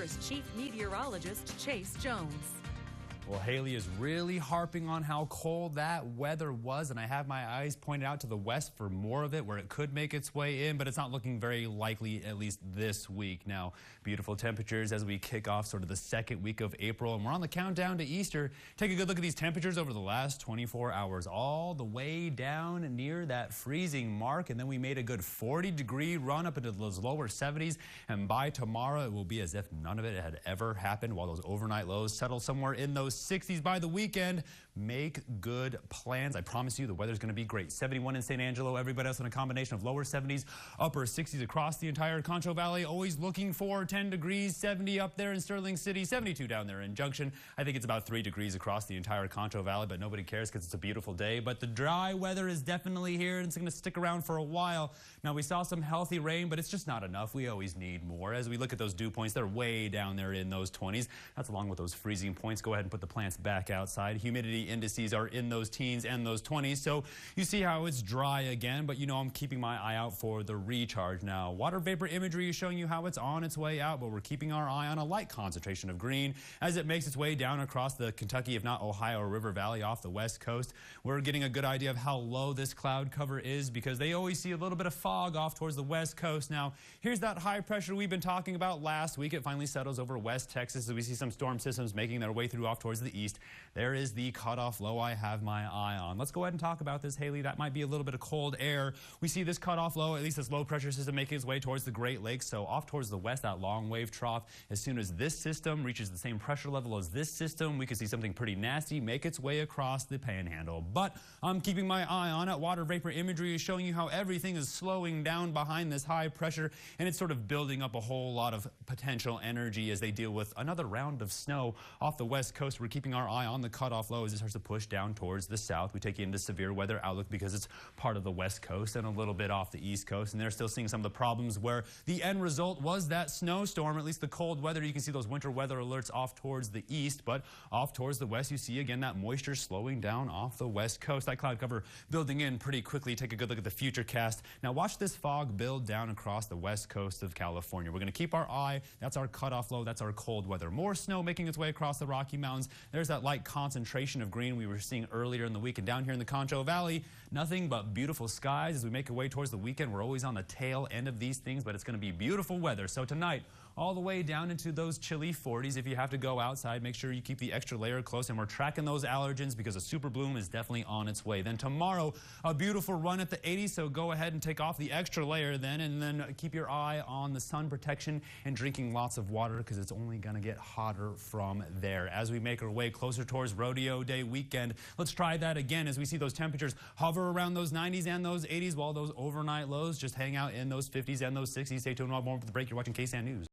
here is Chief Meteorologist Chase Jones. Well, Haley is really harping on how cold that weather was, and I have my eyes pointed out to the west for more of it, where it could make its way in, but it's not looking very likely, at least this week. Now, beautiful temperatures as we kick off sort of the second week of April, and we're on the countdown to Easter. Take a good look at these temperatures over the last 24 hours, all the way down near that freezing mark, and then we made a good 40-degree run up into those lower 70s, and by tomorrow it will be as if none of it had ever happened, while those overnight lows settle somewhere in those 60s by the weekend. Make good plans. I promise you the weather's going to be great. 71 in San Angelo. Everybody else in a combination of lower 70s, upper 60s across the entire Concho Valley. Always looking for 10 degrees, 70 up there in Sterling City, 72 down there in Junction. I think it's about 3 degrees across the entire Concho Valley, but nobody cares because it's a beautiful day. But the dry weather is definitely here, and it's going to stick around for a while. Now, we saw some healthy rain, but it's just not enough. We always need more. As we look at those dew points, they're way down there in those 20s. That's along with those freezing points. Go ahead and put the plants back outside. Humidity indices are in those teens and those 20s, so you see how it's dry again, but you know I'm keeping my eye out for the recharge. Now, water vapor imagery is showing you how it's on its way out, but we're keeping our eye on a light concentration of green as it makes its way down across the Kentucky, if not Ohio River Valley off the west coast. We're getting a good idea of how low this cloud cover is because they always see a little bit of fog off towards the west coast. Now, here's that high pressure we've been talking about last week. It finally settles over West Texas as we see some storm systems making their way through off towards the east. There is the cutoff low I have my eye on. Let's go ahead and talk about this, Haley. That might be a little bit of cold air. We see this cutoff low, at least this low pressure system making its way towards the Great Lakes. So off towards the west, that long wave trough, as soon as this system reaches the same pressure level as this system, we could see something pretty nasty make its way across the panhandle. But I'm keeping my eye on it. Water vapor imagery is showing you how everything is slowing down behind this high pressure, and it's sort of building up a whole lot of potential energy as they deal with another round of snow off the west coast. We're keeping our eye on the cutoff low as it starts to push down towards the south. We take you into severe weather outlook because it's part of the west coast and a little bit off the east coast, and they're still seeing some of the problems where the end result was that snowstorm, at least the cold weather. You can see those winter weather alerts off towards the east, but off towards the west you see again that moisture slowing down off the west coast. That cloud cover building in pretty quickly. Take a good look at the future cast. Now watch this fog build down across the west coast of California. We're going to keep our eye. That's our cutoff low. That's our cold weather. More snow making its way across the Rocky Mountains. There's that light concentration of green we were seeing earlier in the week, and down here in the Concho Valley, nothing but beautiful skies as we make our way towards the weekend. We're always on the tail end of these things, but it's going to be beautiful weather. So tonight, all the way down into those chilly 40s. If you have to go outside, make sure you keep the extra layer close, and we're tracking those allergens because a super bloom is definitely on its way. Then tomorrow, a beautiful run at the 80s, so go ahead and take off the extra layer then, and then keep your eye on the sun protection and drinking lots of water because it's only going to get hotter from there. As we make our way closer towards Rodeo Day weekend, let's try that again as we see those temperatures hover around those 90s and those 80s while those overnight lows just hang out in those 50s and those 60s. Stay tuned. More with the break. You're watching KSAN News.